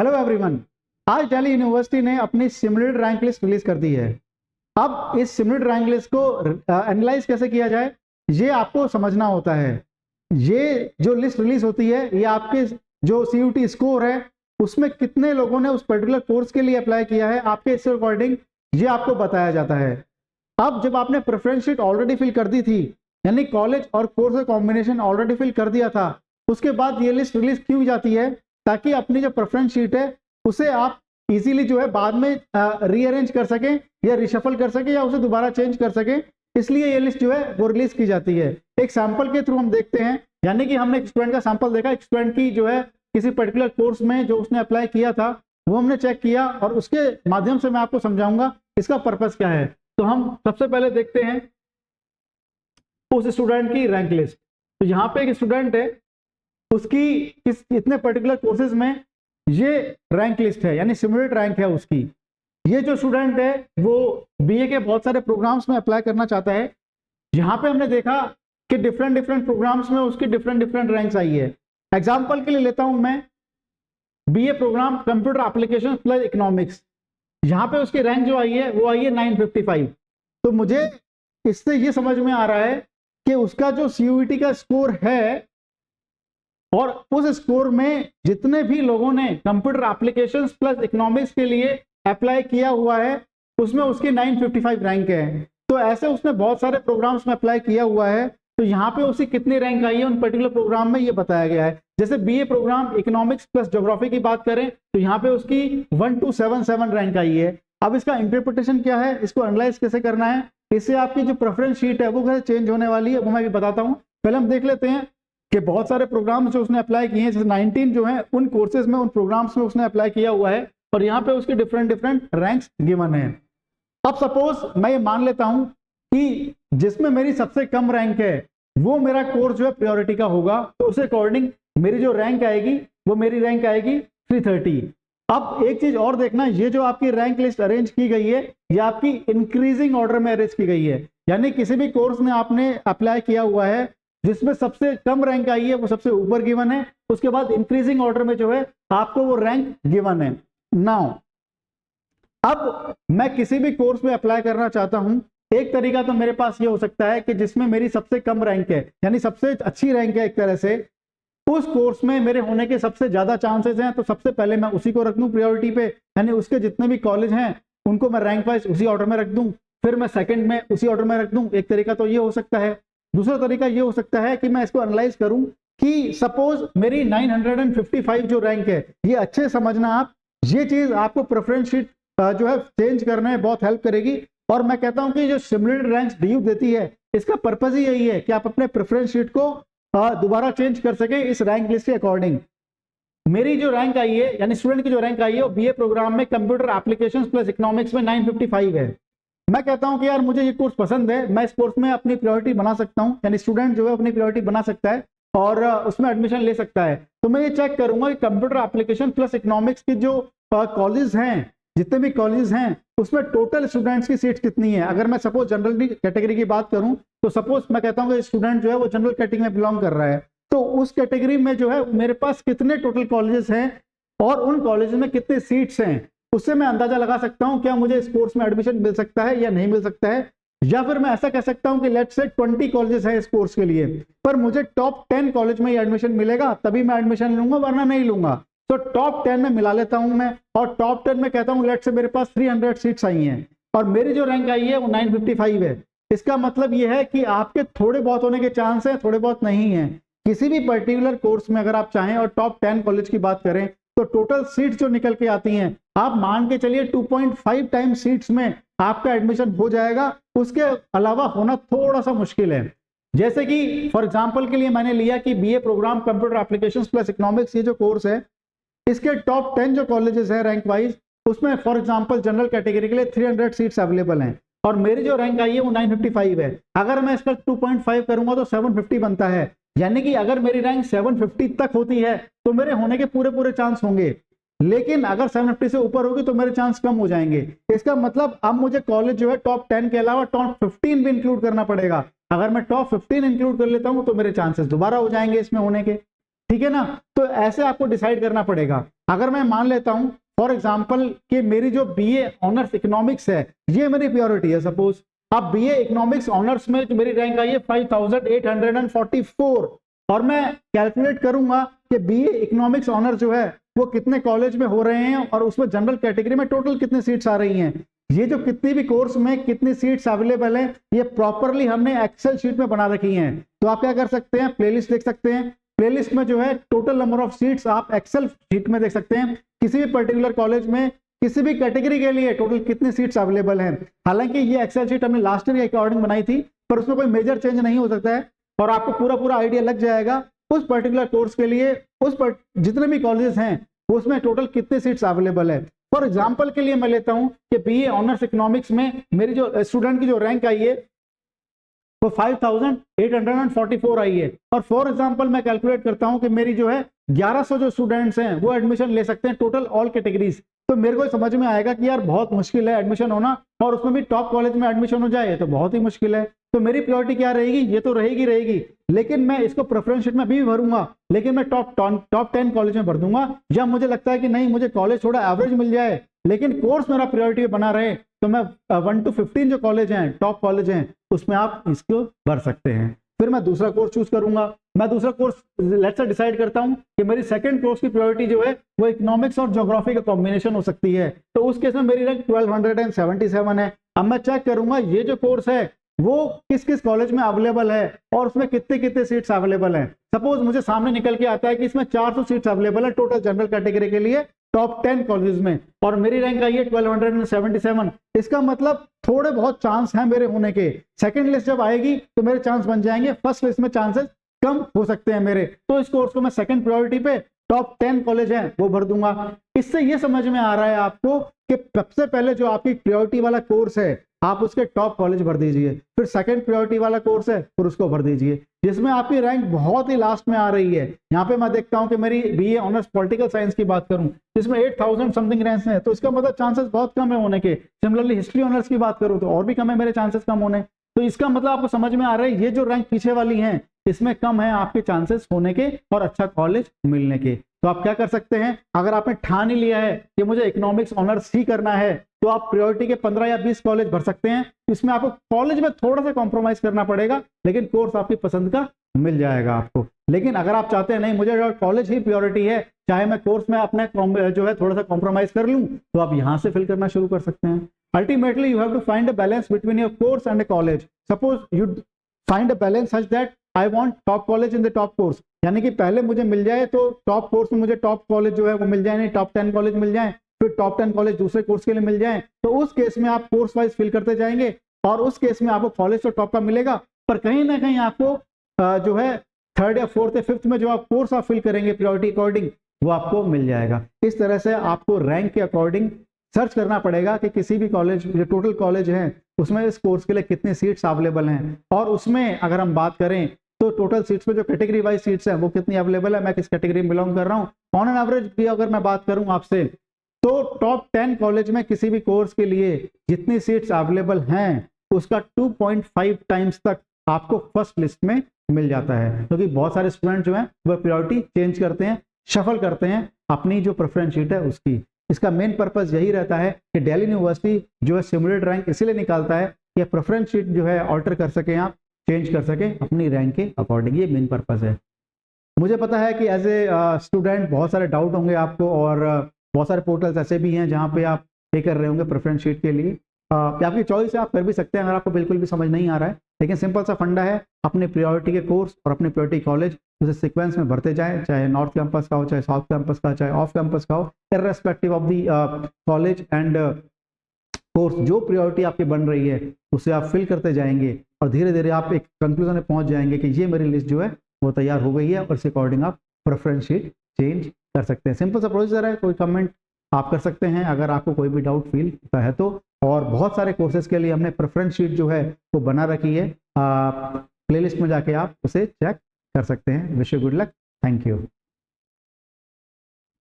Hello everyone. आज Delhi university ने अपनी सिमुलेटेड रैंक लिस्ट रिलीज कर दी है। अब इस सिमुलेटेड रैंक लिस्ट को एनालाइज कैसे किया जाए ये आपको समझना होता है। ये जो लिस्ट रिलीज होती है ये आपके जो CUT स्कोर है उसमें कितने लोगों ने उस पर्टिकुलर कोर्स के लिए अप्लाई किया है आपके इसके अकॉर्डिंग ये आपको बताया जाता है। अब जब आपने प्रेफरेंस शीट ऑलरेडी फिल कर दी थी यानी कॉलेज और कोर्स का कॉम्बिनेशन ऑलरेडी फिल कर दिया था, उसके बाद ये लिस्ट रिलीज क्यों जाती है ताकि अपनी जो प्रेफरेंस शीट है उसे आप इजीली जो है बाद में रीअरेंज कर सकें या रिशफल कर सकें या उसे दोबारा चेंज कर सकें। इसलिए ये लिस्ट जो है वो रिलीज की जाती है। एक सैंपल के थ्रू हम देखते हैं, यानी कि हमने एक स्टूडेंट का सैंपल देखा, एक स्टूडेंट की जो है किसी पर्टिकुलर कोर्स में जो उसने अप्लाई किया था वो हमने चेक किया और उसके माध्यम से मैं आपको समझाऊंगा इसका पर्पस क्या है। तो हम सबसे पहले देखते हैं उस स्टूडेंट की रैंक लिस्ट। तो यहाँ पे एक स्टूडेंट है, उसकी इतने पर्टिकुलर कोर्सेज में ये रैंक लिस्ट है यानी सिमुलेटेड रैंक है उसकी। ये जो स्टूडेंट है वो BA के बहुत सारे प्रोग्राम्स में अप्लाई करना चाहता है। यहाँ पे हमने देखा कि डिफरेंट प्रोग्राम्स में उसकी डिफरेंट रैंक्स आई है। एग्जाम्पल के लिए लेता हूं मैं BA program computer application plus economics. यहाँ पे उसकी रैंक जो आई है वो आई है 955। तो मुझे इससे ये समझ में आ रहा है कि उसका जो CUET का स्कोर है और उस स्कोर में जितने भी लोगों ने कंप्यूटर एप्लीकेशंस प्लस इकोनॉमिक्स के लिए अप्लाई किया हुआ है उसमें उसकी 955 रैंक है। तो ऐसे उसने बहुत सारे प्रोग्राम्स में अप्लाई किया हुआ है, तो यहाँ पे उसकी कितनी रैंक आई है उन पर्टिकुलर प्रोग्राम में ये बताया गया है। जैसे BA programme economics plus geography की बात करें तो यहाँ पे उसकी 1277 रैंक आई है। अब इसका इंटरप्रिटेशन क्या है, इसको एनालाइज कैसे करना है, इससे आपकी जो प्रेफरेंस शीट है वो कैसे चेंज होने वाली है वो मैं भी बताता हूँ। पहले हम देख लेते हैं कि बहुत सारे प्रोग्राम्स जो उसने अप्लाई किए हैं, जैसे 19 जो है उन कोर्सेज में उन प्रोग्राम्स में उसने अप्लाई किया हुआ है और यहाँ पे उसके डिफरेंट रैंक्स गिवन है। अब सपोज मैं ये मान लेता हूं कि जिसमें मेरी सबसे कम रैंक है वो मेरा कोर्स जो है प्रायोरिटी का होगा, तो उस अकॉर्डिंग मेरी जो रैंक आएगी वो मेरी रैंक आएगी 330। अब एक चीज और देखना, ये जो आपकी रैंक लिस्ट अरेंज की गई है ये आपकी इंक्रीजिंग ऑर्डर में अरेंज की गई है, यानी किसी भी कोर्स में आपने अप्लाई किया हुआ है जिसमें सबसे कम रैंक आई है वो सबसे ऊपर गिवन है, उसके बाद इंक्रीजिंग ऑर्डर में जो है आपको वो रैंक गिवन है। नाउ अब मैं किसी भी कोर्स में अप्लाई करना चाहता हूं, एक तरीका तो मेरे पास ये हो सकता है कि जिसमें मेरी सबसे कम रैंक है यानी सबसे अच्छी रैंक है एक तरह से, उस कोर्स में मेरे होने के सबसे ज्यादा चांसेस हैं, तो सबसे पहले मैं उसी को रख दूं प्रायोरिटी पे, यानी उसके जितने भी कॉलेज हैं उनको मैं रैंक वाइज उसी ऑर्डर में रख दूं, फिर मैं सेकंड में उसी ऑर्डर में रख दूं। एक तरीका तो ये हो सकता है। दूसरा तरीका ये हो सकता है कि मैं इसको एनालाइज करूं कि सपोज मेरी 955 जो रैंक है, ये अच्छे समझना आप, ये चीज आपको प्रेफरेंस शीट जो है चेंज करने में बहुत हेल्प करेगी। और मैं कहता हूं कि जो सिमुलेटेड रैंक्स DU देती है इसका पर्पज ही यही है कि आप अपने प्रेफरेंस शीट को दोबारा चेंज कर सके इस रैंक लिस्ट के अकॉर्डिंग। मेरी जो रैंक आई है यानी स्टूडेंट की जो रैंक आई है वो BA प्रोग्राम में कंप्यूटर एप्लीकेशंस प्लस इकोनॉमिक्स में 955 है। मैं कहता हूं कि यार मुझे ये कोर्स पसंद है, मैं इस कोर्स में अपनी प्रायोरिटी बना सकता हूं, यानी स्टूडेंट जो है अपनी प्रायोरिटी बना सकता है और उसमें एडमिशन ले सकता है। तो मैं ये चेक करूंगा कि कंप्यूटर एप्लीकेशन प्लस इकोनॉमिक्स के जो कॉलेज हैं, जितने भी कॉलेज हैं उसमें टोटल स्टूडेंट्स की सीट कितनी है। अगर मैं सपोज जनरल कैटेगरी की बात करूं तो सपोज मैं कहता हूं कि स्टूडेंट जो है वो जनरल कैटेगरी में बिलोंग कर रहा है, तो उस कैटेगरी में जो है मेरे पास कितने टोटल कॉलेजेस हैं और उन कॉलेज में कितने सीट्स हैं, उससे मैं अंदाजा लगा सकता हूं क्या मुझे इस कोर्स में एडमिशन मिल सकता है या नहीं मिल सकता है। या फिर मैं ऐसा कह सकता हूं कि लेट्स से 20 कॉलेजेस हैं इस कोर्स के लिए, पर मुझे टॉप 10 कॉलेज में एडमिशन मिलेगा तभी मैं एडमिशन लूंगा वरना नहीं लूंगा। तो टॉप 10 में मिला लेता हूं मैं और टॉप 10 में कहता हूं लेट्स से मेरे पास 300 सीट्स आई हैं और मेरी जो रैंक आई है वो 955 है। इसका मतलब ये है कि आपके थोड़े बहुत होने के चांस है, थोड़े बहुत नहीं है। किसी भी पर्टिकुलर कोर्स में अगर आप चाहें और टॉप 10 कॉलेज की बात करें तो टोटल सीट्स जो निकल के आती हैं आप मान के चलिए 2.5 टाइम सीट्स में आपका एडमिशन हो जाएगा, उसके अलावा होना थोड़ा सा मुश्किल है। जैसे कि फॉर एग्जांपल के लिए मैंने लिया कि BA program computer applications plus economics ये जो कोर्स है इसके टॉप 10 जो कॉलेजेस हैं रैंक वाइज, उसमें फॉर एग्जांपल जनरल कैटेगरी के लिए 300 सीट्स अवेलेबल हैं और मेरी जो रैंक आई है वो 955 है। अगर मैं इसका 2.5 करूंगा तो 750 बनता है, यानी कि अगर मेरी रैंक 750 तक होती है तो मेरे होने के पूरे चांस होंगे, लेकिन अगर 750 से ऊपर होगी तो मेरे चांस कम हो जाएंगे। इसका मतलब अब मुझे कॉलेज जो है टॉप 10 के अलावा टॉप 15 भी इंक्लूड करना पड़ेगा। अगर मैं टॉप 15 इंक्लूड कर लेता हूं तो मेरे चांसेस दोबारा हो जाएंगे इसमें होने के। ठीक है ना। तो ऐसे आपको डिसाइड करना पड़ेगा। अगर मैं मान लेता हूं फॉर एग्जांपल कि मेरी जो बीए ऑनर्स इकोनॉमिक्स है ये मेरी प्योरिटी है, सपोज अब बीए इकोनॉमिक्स ऑनर्स में जो मेरी रैंक आई है 5844 और मैं कैलकुलेट करूंगा कि बीए इकोनॉमिक्स ऑनर्स जो है वो कितने कॉलेज में हो रहे हैं और उसमें जनरल कैटेगरी में टोटल कितनी सीट्स आ रही हैं, ये जो कितनी भी कोर्स में कितनी सीट्स अवेलेबल हैं ये प्रॉपरली हमने एक्सेल शीट में बना रखी हैं। तो आप क्या कर सकते हैं, प्लेलिस्ट देख सकते हैं, प्लेलिस्ट में जो है टोटल नंबर ऑफ सीट्स आप एक्सेल शीट में देख सकते हैं, किसी भी पर्टिकुलर कॉलेज में किसी भी कैटेगरी के लिए टोटल कितनी सीट्स अवेलेबल हैं। हालांकि ये एक्सेल शीट हमने लास्ट ईयर के अकॉर्डिंग बनाई थी पर उसमें कोई मेजर चेंज नहीं हो सकता है और आपको पूरा आइडिया लग जाएगा उस पर्टिकुलर कोर्स के लिए जितने भी कॉलेजेस हैं उसमें टोटल कितने सीट्स अवेलेबल है। फॉर एग्जाम्पल के लिए मैं लेता हूं कि बीए ऑनर्स इकोनॉमिक्स में मेरी जो स्टूडेंट की जो रैंक आई है वो 5844 आई है और फॉर एग्जांपल मैं कैलकुलेट करता हूं कि मेरी जो है 1100 जो स्टूडेंट्स हैं वो एडमिशन ले सकते हैं टोटल ऑल कैटेगरीज। तो मेरे को समझ में आएगा कि यार बहुत मुश्किल है एडमिशन होना और उसमें भी टॉप कॉलेज में एडमिशन हो जाए तो बहुत ही मुश्किल है। तो मेरी प्रायोरिटी क्या रहेगी, ये तो रहेगी लेकिन मैं इसको प्रेफरेंस शीट में भी भरूंगा लेकिन मैं टॉप 10 कॉलेज में भर दूंगा। जब मुझे लगता है कि नहीं मुझे कॉलेज थोड़ा एवरेज मिल जाए लेकिन कोर्स मेरा प्रायोरिटी बना रहे तो मैं 1 to 15 जो कॉलेज हैं टॉप कॉलेज हैं उसमें आप इसको भर सकते हैं। फिर मैं दूसरा कोर्स चूज करूंगा। मैं दूसरा कोर्स लेट्स से डिसाइड करता हूं कि मेरी सेकंड कोर्स की प्रायोरिटी जो है वो इकोनॉमिक्स और ज्योग्राफी का कॉम्बिनेशन हो सकती है। तो उस केस में मेरी रैंक 1277 है। अब मैं चेक करूंगा ये जो कोर्स है वो किस किस कॉलेज में अवेलेबल है और उसमें कितने कितने सीट्स अवेलेबल हैं। सपोज मुझे सामने निकल के आता है कि इसमें 400 सीट्स अवेलेबल है टोटल जनरल कैटेगरी के लिए टॉप 10 कॉलेज में और मेरी रैंक आई है 1277। इसका मतलब थोड़े बहुत चांस हैं मेरे होने के। सेकंड लिस्ट जब आएगी तो मेरे चांस बन जाएंगे, फर्स्ट लिस्ट में चांसेस कम हो सकते हैं मेरे। तो इस कोर्स को मैं सेकंड प्रायोरिटी पे टॉप 10 कॉलेज हैं वो भर दूंगा। इससे ये समझ में आ रहा है आपको कि सबसे पहले जो आपकी प्रायोरिटी वाला कोर्स है आप उसके टॉप कॉलेज भर दीजिए, फिर सेकंड प्रायोरिटी वाला कोर्स है फिर उसको भर दीजिए जिसमें आपकी रैंक बहुत ही लास्ट में आ रही है। यहाँ पे मैं देखता हूँ कि मेरी बीए ऑनर्स पॉलिटिकल साइंस की बात करूँ जिसमें 8000 समथिंग रैंक है तो इसका मतलब चांसेस बहुत कम है होने के। सिमिलरली हिस्ट्री ऑनर्स की बात करूँ तो और भी कम है मेरे चांसेस कम होने। तो इसका मतलब आपको समझ में आ रहा है ये जो रैंक पीछे वाली है इसमें कम है आपके चांसेस होने के और अच्छा कॉलेज मिलने के। तो आप क्या कर सकते हैं, अगर आपने ठान ही लिया है कि मुझे इकोनॉमिक्स ऑनर्स ही करना है तो आप प्रायोरिटी के 15 या 20 कॉलेज भर सकते हैं। इसमें आपको कॉलेज में थोड़ा सा कॉम्प्रोमाइज करना पड़ेगा लेकिन कोर्स आपकी पसंद का मिल जाएगा आपको। लेकिन अगर आप चाहते हैं नहीं मुझे कॉलेज ही प्रायोरिटी है चाहे मैं कोर्स में अपने जो है थोड़ा सा कॉम्प्रोमाइज कर लूं तो आप यहां से फिल करना शुरू कर सकते हैं। Ultimately you have to find a balance between your course and a college. Suppose you find a balance such that I want top college in the top course, यानी कि पहले मुझे मिल जाए तो टॉप कोर्स में मुझे टॉप कॉलेज जो है वो मिल जाए, नहीं टॉप 10 कॉलेज मिल जाए, फिर टॉप 10 कॉलेज दूसरे कोर्स के लिए मिल जाए। तो उस केस में आप कोर्स वाइज फिल करते जाएंगे और उस केस में आपको कॉलेज तो टॉप का मिलेगा पर कहीं ना कहीं आपको जो है थर्ड या फोर्थ या फिफ्थ में जो आप कोर्स आप फिल करेंगे प्रायोरिटी अकॉर्डिंग वो आपको मिल जाएगा। इस तरह से आपको रैंक के अकॉर्डिंग सर्च करना पड़ेगा कि किसी भी कॉलेज जो टोटल कॉलेज है उसमें इस कोर्स के लिए कितनी सीट्स अवेलेबल हैं और उसमें अगर हम बात करें तो टोटल सीट्स में जो कैटेगरी वाइज सीट्स हैं वो कितनी अवेलेबल है, मैं किस कैटेगरी में बिलोंग कर रहा हूँ। ऑन एन एवरेज भी अगर मैं बात करूँ आपसे तो टॉप 10 कॉलेज में किसी भी कोर्स के लिए जितनी सीट्स अवेलेबल हैं उसका 2.5 टाइम्स तक आपको फर्स्ट लिस्ट में मिल जाता है। क्योंकि बहुत सारे स्टूडेंट जो हैं वह प्रायोरिटी चेंज करते हैं, शफल करते हैं अपनी जो प्रेफरेंस शीट है उसकी। इसका मेन पर्पस यही रहता है कि दिल्ली यूनिवर्सिटी जो है सिमुलेटेड रैंक इसीलिए निकालता है कि प्रेफरेंस शीट जो है ऑल्टर कर सकें, आप चेंज कर सकें अपनी रैंक के अकॉर्डिंग। ये मेन पर्पस है। मुझे पता है कि एज ए स्टूडेंट बहुत सारे डाउट होंगे आपको और बहुत सारे पोर्टल्स ऐसे भी हैं जहाँ पे आप पे कर रहे होंगे प्रेफरेंस शीट के लिए। आपकी चॉइस है, आप कर भी सकते हैं अगर आपको बिल्कुल भी समझ नहीं आ रहा है। लेकिन सिंपल सा फंडा है, अपने प्रायोरिटी के कोर्स और अपने प्रायोरिटी कॉलेज उसे सीक्वेंस में भरते जाएं, चाहे नॉर्थ कैंपस का हो, चाहे साउथ कैंपस का, चाहे ऑफ कैंपस का हो, irrespective of the college and course. जो प्रायोरिटी आपकी बन रही है उसे आप फिल करते जाएंगे और धीरे धीरे आप एक कंक्लूजन में पहुंच जाएंगे कि ये मेरी लिस्ट जो है वो तैयार हो गई है और इस अकॉर्डिंग आप प्रेफरेंस शीट चेंज कर सकते हैं। सिंपल सा प्रोसीजर है, कोई कमेंट आप कर सकते हैं अगर आपको कोई भी डाउट फील होता है तो। और बहुत सारे कोर्सेज के लिए हमने प्रेफरेंस शीट जो है वो बना रखी है, प्लेलिस्ट में जाके आप उसे चेक कर सकते हैं। Wish you good luck, thank you.